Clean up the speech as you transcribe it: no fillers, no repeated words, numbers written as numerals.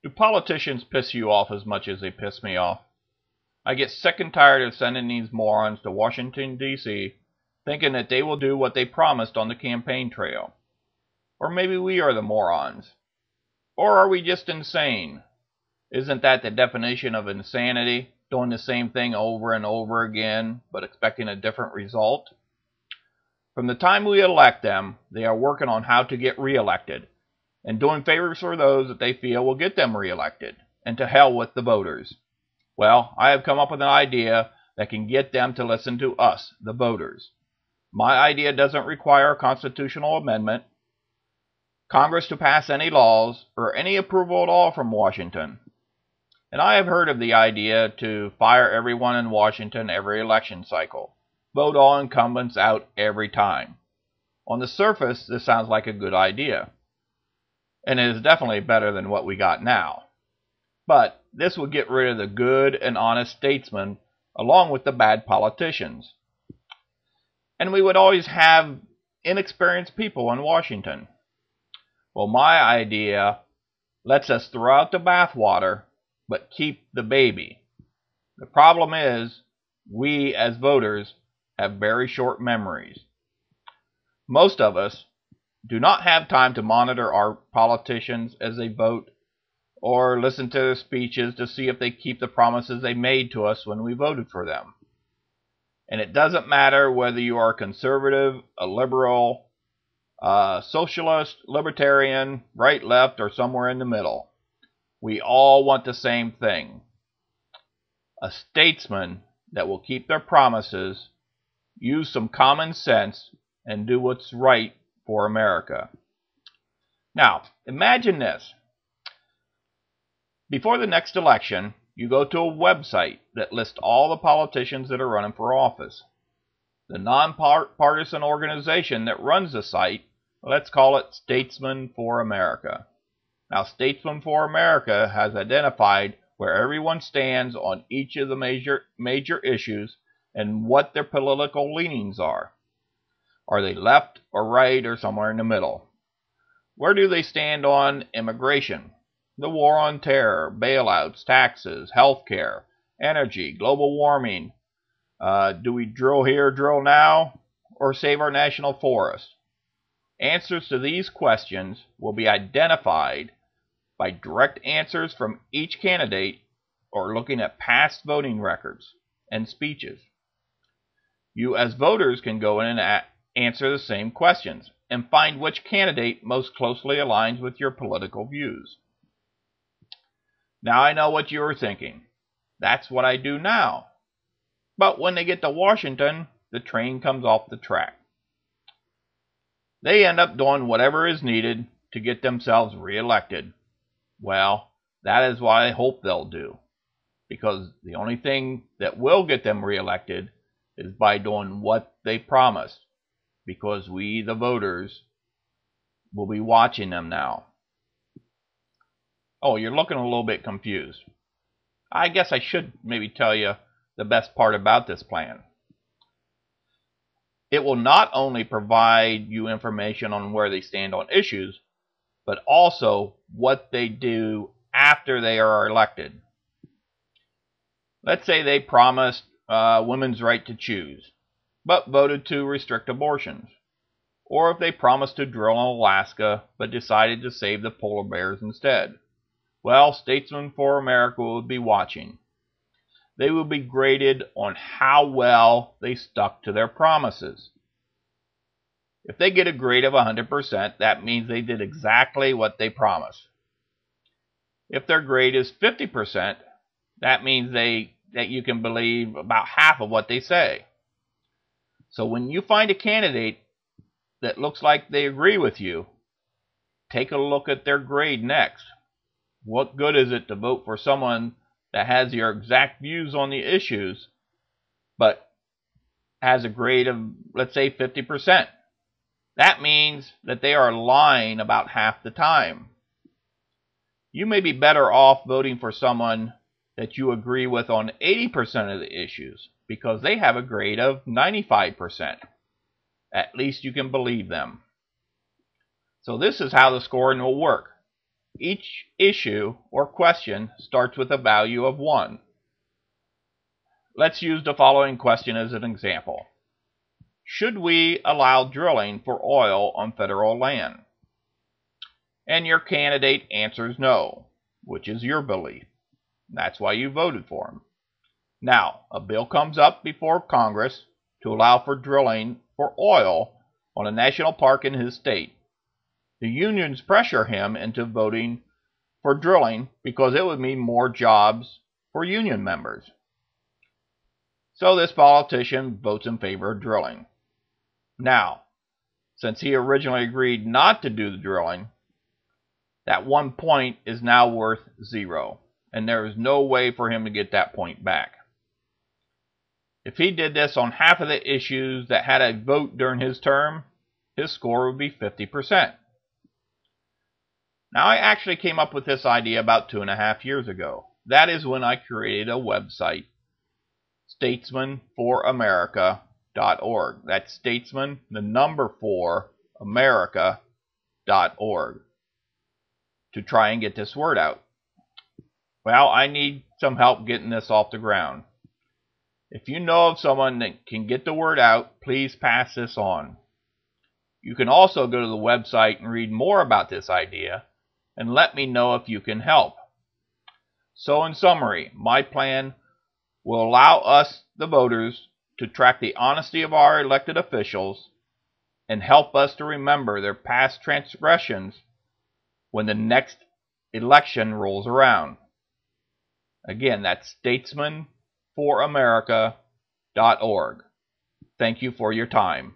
Do politicians piss you off as much as they piss me off? I get sick and tired of sending these morons to Washington, D.C., thinking that they will do what they promised on the campaign trail. Or maybe we are the morons. Or are we just insane? Isn't that the definition of insanity? Doing the same thing over and over again, but expecting a different result? From the time we elect them, they are working on how to get reelected, and doing favors for those that they feel will get them reelected, and to hell with the voters. Well, I have come up with an idea that can get them to listen to us, the voters. My idea doesn't require a constitutional amendment, Congress to pass any laws, or any approval at all from Washington. And I have heard of the idea to fire everyone in Washington every election cycle. Vote all incumbents out every time. On the surface, this sounds like a good idea. And it is definitely better than what we got now. But this would get rid of the good and honest statesmen along with the bad politicians. And we would always have inexperienced people in Washington. Well, my idea lets us throw out the bathwater, but keep the baby. The problem is, we as voters have very short memories. Most of us do not have time to monitor our politicians as they vote or listen to their speeches to see if they keep the promises they made to us when we voted for them. And it doesn't matter whether you are a conservative, a liberal, socialist, libertarian, right, left, or somewhere in the middle. We all want the same thing. A statesman that will keep their promises, use some common sense, and do what's right for America. Now, imagine this. Before the next election, you go to a website that lists all the politicians that are running for office. The nonpartisan organization that runs the site, let's call it Statesmen for America. Now, Statesmen for America has identified where everyone stands on each of the major issues and what their political leanings are. Are they left or right or somewhere in the middle? Where do they stand on immigration, the war on terror, bailouts, taxes, health care, energy, global warming? Do we drill here, drill now, or save our national forest? Answers to these questions will be identified by direct answers from each candidate or looking at past voting records and speeches. You as voters can go in and answer the same questions and find which candidate most closely aligns with your political views. Now I know what you are thinking. That's what I do now. But when they get to Washington, the train comes off the track. They end up doing whatever is needed to get themselves reelected. Well, that is what I hope they'll do. Because the only thing that will get them reelected is by doing what they promised. Because we, the voters, will be watching them now. Oh, you're looking a little bit confused. I guess I should maybe tell you the best part about this plan. It will not only provide you information on where they stand on issues, but also what they do after they are elected. Let's say they promised women's right to choose, but voted to restrict abortions. Or if they promised to drill in Alaska, but decided to save the polar bears instead. Well, Statesmen for America will be watching. They will be graded on how well they stuck to their promises. If they get a grade of 100%, that means they did exactly what they promised. If their grade is 50%, that means that you can believe about half of what they say. So when you find a candidate that looks like they agree with you, take a look at their grade next. What good is it to vote for someone that has your exact views on the issues, but has a grade of, let's say, 50%? That means that they are lying about half the time. You may be better off voting for someone that you agree with on 80% of the issues, because they have a grade of 95%. At least you can believe them. So this is how the scoring will work. Each issue or question starts with a value of 1. Let's use the following question as an example. Should we allow drilling for oil on federal land? And your candidate answers no, which is your belief. That's why you voted for him. Now, a bill comes up before Congress to allow for drilling for oil on a national park in his state. The unions pressure him into voting for drilling because it would mean more jobs for union members. So this politician votes in favor of drilling. Now, since he originally agreed not to do the drilling, that 1 point is now worth 0, and there is no way for him to get that point back. If he did this on half of the issues that had a vote during his term, his score would be 50%. Now, I actually came up with this idea about 2.5 years ago. That is when I created a website, statesmenforamerica.org. That's statesmen, the number 4, America.org, to try and get this word out. Well, I need some help getting this off the ground. If you know of someone that can get the word out, please pass this on. You can also go to the website and read more about this idea and let me know if you can help. So in summary, my plan will allow us, the voters, to track the honesty of our elected officials and help us to remember their past transgressions when the next election rolls around. Again, that's statesmenforamerica.org. Thank you for your time.